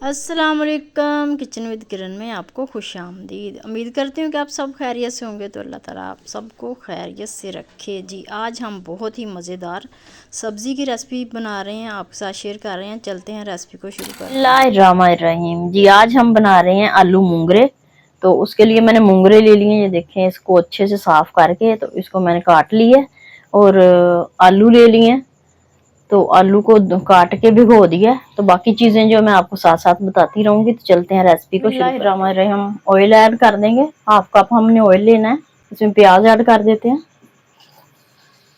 अस्सलाम वालेकुम। Kitchen with किरण में आपको खुशामदीद। उम्मीद करती हूँ कि आप सब खैरियत से होंगे, तो अल्लाह ताला आप सबको खैरियत से रखे। जी आज हम बहुत ही मज़ेदार सब्ज़ी की रेसिपी बना रहे हैं, आपके साथ शेयर कर रहे हैं। चलते हैं रेसिपी को शुरू करते हैं। बिस्मिल्लाहिर्रहमानिर्रहीम। जी आज हम बना रहे हैं आलू मूंगरे। तो उसके लिए मैंने मूंगरे ले लिए, ये देखें, इसको अच्छे से साफ करके तो इसको मैंने काट लिया। और आलू ले लिए, तो आलू को काट के भिगो दिया। तो बाकी चीजें जो मैं आपको साथ साथ बताती रहूंगी। तो चलते हैं रेसिपी को शुरू करते हैं। हम ऑयल ऐड कर देंगे, हाफ कप हमने ऑयल लेना है। इसमें प्याज ऐड कर देते हैं।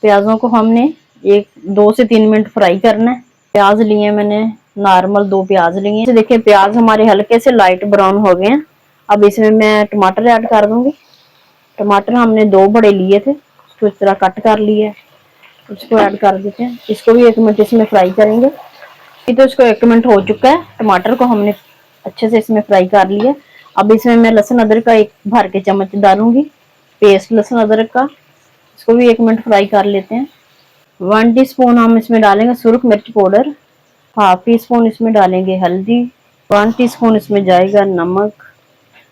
प्याजों को हमने 2 से 3 मिनट फ्राई करना है। प्याज लिए मैंने नॉर्मल 2 प्याज लिए। देखिए प्याज हमारे हल्के से लाइट ब्राउन हो गए हैं। अब इसमें मैं टमाटर ऐड कर दूंगी। टमाटर हमने 2 बड़े लिए थे, उसको इस तरह कट कर लिया है। इसको ऐड कर देते हैं। इसको भी 1 मिनट इसमें फ्राई करेंगे। तो इसको 1 मिनट हो चुका है। टमाटर को हमने अच्छे से इसमें फ्राई कर लिया। अब इसमें मैं लहसुन अदरक का 1 भर के चम्मच डालूंगी, पेस्ट लहसुन अदरक का। इसको भी 1 मिनट फ्राई कर लेते हैं। 1 टीस्पून हम इसमें डालेंगे सुरख मिर्च पाउडर। हाफ टी स्पून इसमें डालेंगे हल्दी। 1 टीस्पून इसमें जाएगा नमक।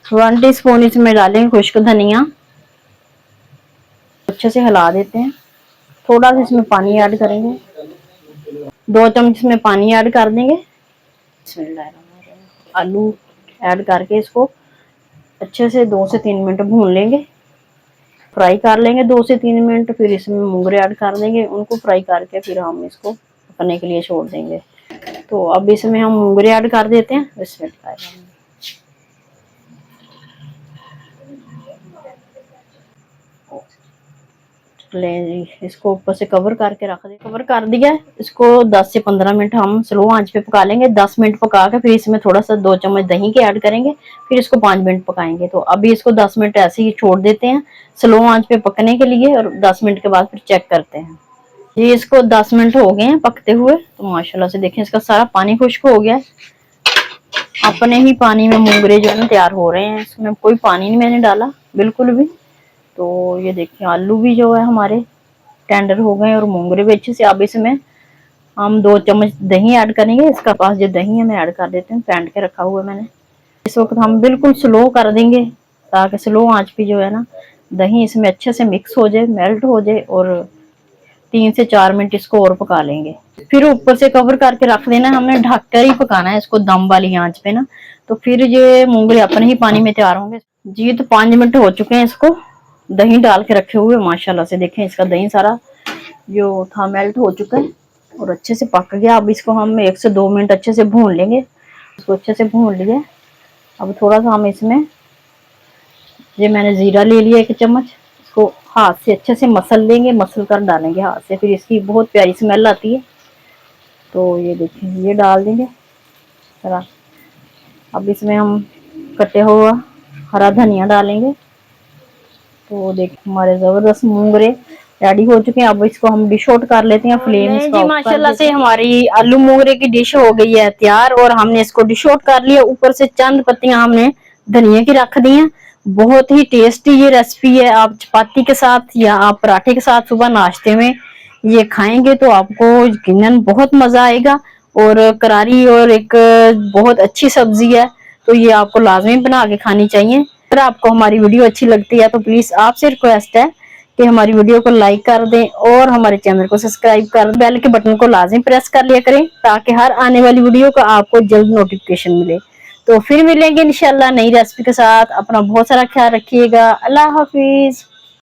1 टीस्पून इसमें डालेंगे खुश्क धनिया। अच्छे से हिला देते हैं। थोड़ा सा इसमें पानी ऐड करेंगे, 2 चम्मच इसमें पानी ऐड कर देंगे। आलू ऐड करके इसको अच्छे से 2 से 3 मिनट भून लेंगे, फ्राई कर लेंगे 2 से 3 मिनट। फिर इसमें मूंगरे ऐड कर देंगे, उनको फ्राई करके फिर हम इसको पकने के लिए छोड़ देंगे। तो अब इसमें हम मूंगरे ऐड कर देते हैं। इसको ऊपर से कवर करके रख दे। कवर कर दिया। इसको 10 से 15 मिनट हम स्लो आंच पे पका लेंगे। 10 मिनट पका के फिर इसमें थोड़ा सा 2 चम्मच दही के ऐड करेंगे। फिर इसको 5 मिनट पकाएंगे। तो अभी इसको 10 मिनट ऐसे ही छोड़ देते हैं स्लो आंच पे पकने के लिए, और 10 मिनट के बाद फिर चेक करते हैं। ये इसको 10 मिनट हो गए हैं पकते हुए। तो माशाल्लाह से देखें, इसका सारा पानी खुश्क हो गया है। अपने ही पानी में मूंगरे जो है ना तैयार हो रहे हैं। इसमें कोई पानी नहीं मैंने डाला बिल्कुल भी। तो ये देखिए आलू भी जो है हमारे टेंडर हो गए और मूंगरे भी अच्छे से। अब इसमें हम 2 चम्मच दही ऐड करेंगे। इसका पास जो दही है मैं ऐड कर देती हूँ, फेंट के रखा हुआ है मैंने। इस वक्त हम बिल्कुल स्लो कर देंगे, ताकि स्लो आंच पे जो है ना दही इसमें अच्छे से मिक्स हो जाए, मेल्ट हो जाए। और 3 से 4 मिनट इसको और पका लेंगे। फिर ऊपर से कवर करके रख देना। हमने ढक कर ही पकाना है इसको दम वाली आंच पे ना। तो फिर ये मूंगरे अपने ही पानी में तैयार होंगे। जी तो 5 मिनट हो चुके हैं इसको दही डाल के रखे हुए। माशाल्लाह से देखें, इसका दही सारा जो था मेल्ट हो चुका है और अच्छे से पक गया। अब इसको हम 1 से 2 मिनट अच्छे से भून लेंगे। इसको अच्छे से भून लिया। अब थोड़ा सा हम इसमें, ये मैंने जीरा ले लिया 1 चम्मच, इसको हाथ से अच्छे से मसल लेंगे, मसल कर डालेंगे हाथ से। फिर इसकी बहुत प्यारी स्मेल आती है। तो ये देखिए ये डाल देंगे जरा। अब इसमें हम कटे हुआ हरा धनिया डालेंगे। तो देखिए हमारे जबरदस्त मूंगरे रेडी हो चुके हैं। अब इसको हम डिश आउट कर लेते हैं। फ्लेम जी माशाल्लाह से हमारी आलू मूंगरे की डिश हो गई है तैयार, और हमने इसको डिश आउट कर लिया। ऊपर से चंद पत्तियां हमने धनिया की रख दी हैं। बहुत ही टेस्टी ये रेसिपी है। आप चपाती के साथ या आप पराठे के साथ सुबह नाश्ते में ये खाएंगे तो आपको यकीनन बहुत मजा आएगा। और करारी और एक बहुत अच्छी सब्जी है, तो ये आपको लाजमी बना के खानी चाहिए। अगर आपको हमारी वीडियो अच्छी लगती है तो प्लीज आपसे रिक्वेस्ट है कि हमारी वीडियो को लाइक कर दें और हमारे चैनल को सब्सक्राइब कर दें। बेल के बटन को लाजमी प्रेस कर लिया करें, ताकि हर आने वाली वीडियो का आपको जल्द नोटिफिकेशन मिले। तो फिर मिलेंगे इंशाल्लाह नई रेसिपी के साथ। अपना बहुत सारा ख्याल रखिएगा। अल्लाह हाफिज।